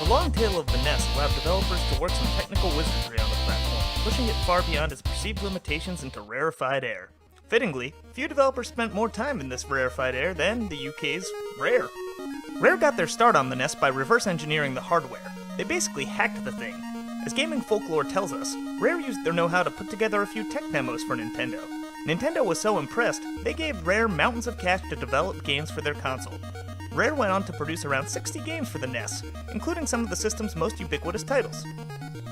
long tail of the NES allowed developers to work some technical wizardry on the platform, pushing it far beyond its perceived limitations into rarefied air. Fittingly, few developers spent more time in this rarefied air than the UK's Rare. Rare got their start on the NES by reverse engineering the hardware. They basically hacked the thing. As gaming folklore tells us, Rare used their know-how to put together a few tech demos for Nintendo. Nintendo was so impressed, they gave Rare mountains of cash to develop games for their console. Rare went on to produce around 60 games for the NES, including some of the system's most ubiquitous titles.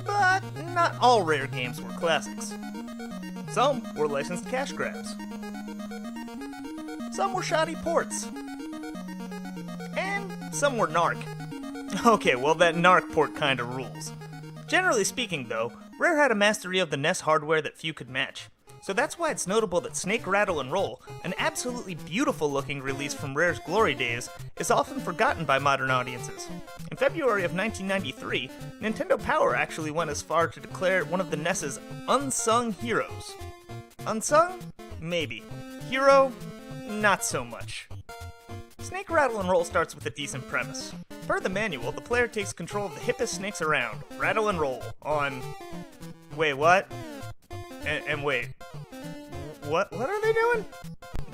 But not all Rare games were classics. Some were licensed cash grabs. Some were shoddy ports. And some were narc. Okay, well that narc port kinda rules. Generally speaking though, Rare had a mastery of the NES hardware that few could match. So that's why it's notable that Snake Rattle N Roll, an absolutely beautiful looking release from Rare's glory days, is often forgotten by modern audiences. In February of 1993, Nintendo Power actually went as far to declare it one of the NES's unsung heroes. Unsung? Maybe. Hero? Not so much. Snake Rattle N Roll starts with a decent premise. Per the manual, the player takes control of the hippest snakes around, Rattle and Roll, on... Wait, what? And wait, what are they doing?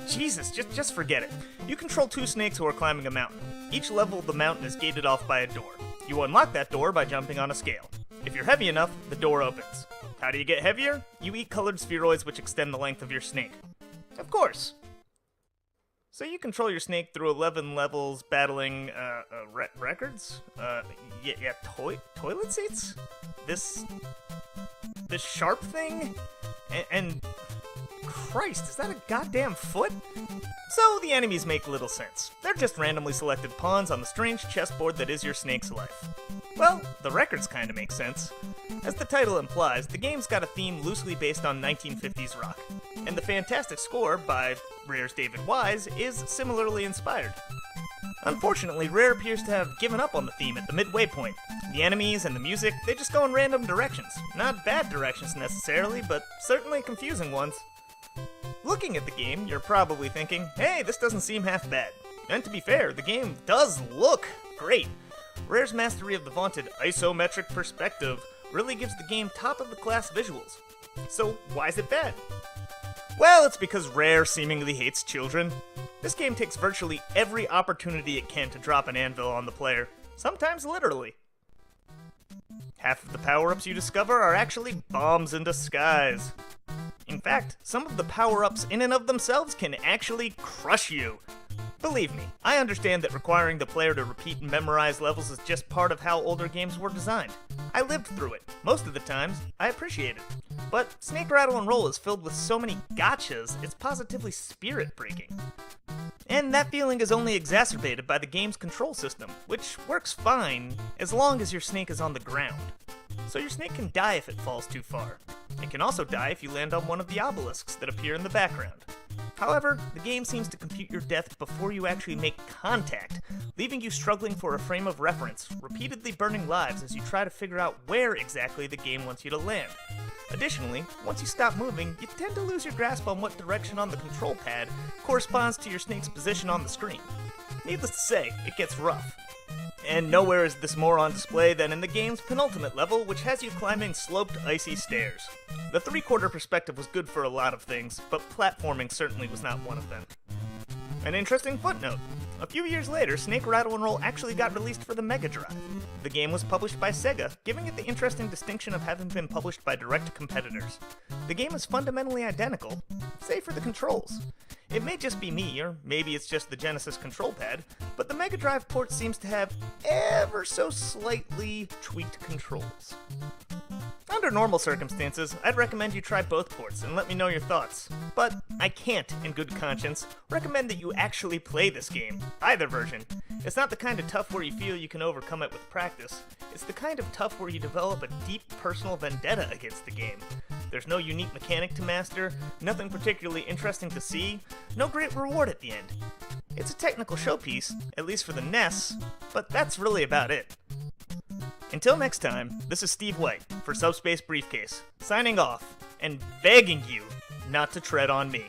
Jesus, just forget it. You control two snakes who are climbing a mountain. Each level of the mountain is gated off by a door. You unlock that door by jumping on a scale. If you're heavy enough, the door opens. How do you get heavier? You eat colored spheroids which extend the length of your snake. Of course. So you control your snake through 11 levels battling, records? Toilet seats? This sharp thing? And Christ, is that a goddamn foot? So the enemies make little sense. They're just randomly selected pawns on the strange chessboard that is your snake's life. Well, the records kinda make sense. As the title implies, the game's got a theme loosely based on 1950s rock. And the fantastic score by Rare's David Wise is similarly inspired. Unfortunately, Rare appears to have given up on the theme at the midway point. The enemies and the music, they just go in random directions. Not bad directions necessarily, but certainly confusing ones. Looking at the game, you're probably thinking, hey, this doesn't seem half bad. And to be fair, the game does look great. Rare's mastery of the vaunted isometric perspective really gives the game top-of-the-class visuals. So why is it bad? Well, it's because Rare seemingly hates children. This game takes virtually every opportunity it can to drop an anvil on the player, sometimes literally. Half of the power-ups you discover are actually bombs in disguise. In fact, some of the power-ups in and of themselves can actually crush you. Believe me, I understand that requiring the player to repeat and memorize levels is just part of how older games were designed. I lived through it. Most of the times, I appreciate it. But Snake Rattle N Roll is filled with so many gotchas, it's positively spirit-breaking. And that feeling is only exacerbated by the game's control system, which works fine as long as your snake is on the ground. So your snake can die if it falls too far. It can also die if you land on one of the obelisks that appear in the background. However, the game seems to compute your death before you actually make contact, leaving you struggling for a frame of reference, repeatedly burning lives as you try to figure out where exactly the game wants you to land. Additionally, once you stop moving, you tend to lose your grasp on what direction on the control pad corresponds to your snake's position on the screen. Needless to say, it gets rough. And nowhere is this more on display than in the game's penultimate level, which has you climbing sloped, icy stairs. The three-quarter perspective was good for a lot of things, but platforming certainly was not one of them. An interesting footnote. A few years later, Snake Rattle N Roll actually got released for the Mega Drive. The game was published by Sega, giving it the interesting distinction of having been published by direct competitors. The game is fundamentally identical, save for the controls. It may just be me, or maybe it's just the Genesis control pad, but the Mega Drive port seems to have ever so slightly tweaked controls. Under normal circumstances, I'd recommend you try both ports and let me know your thoughts. But I can't, in good conscience, recommend that you actually play this game, either version. It's not the kind of tough where you feel you can overcome it with practice. It's the kind of tough where you develop a deep personal vendetta against the game. There's no unique mechanic to master, nothing particularly interesting to see, no great reward at the end. It's a technical showpiece, at least for the NES, but that's really about it. Until next time, this is Steve White for Subspace Briefcase, signing off, and begging you not to tread on me.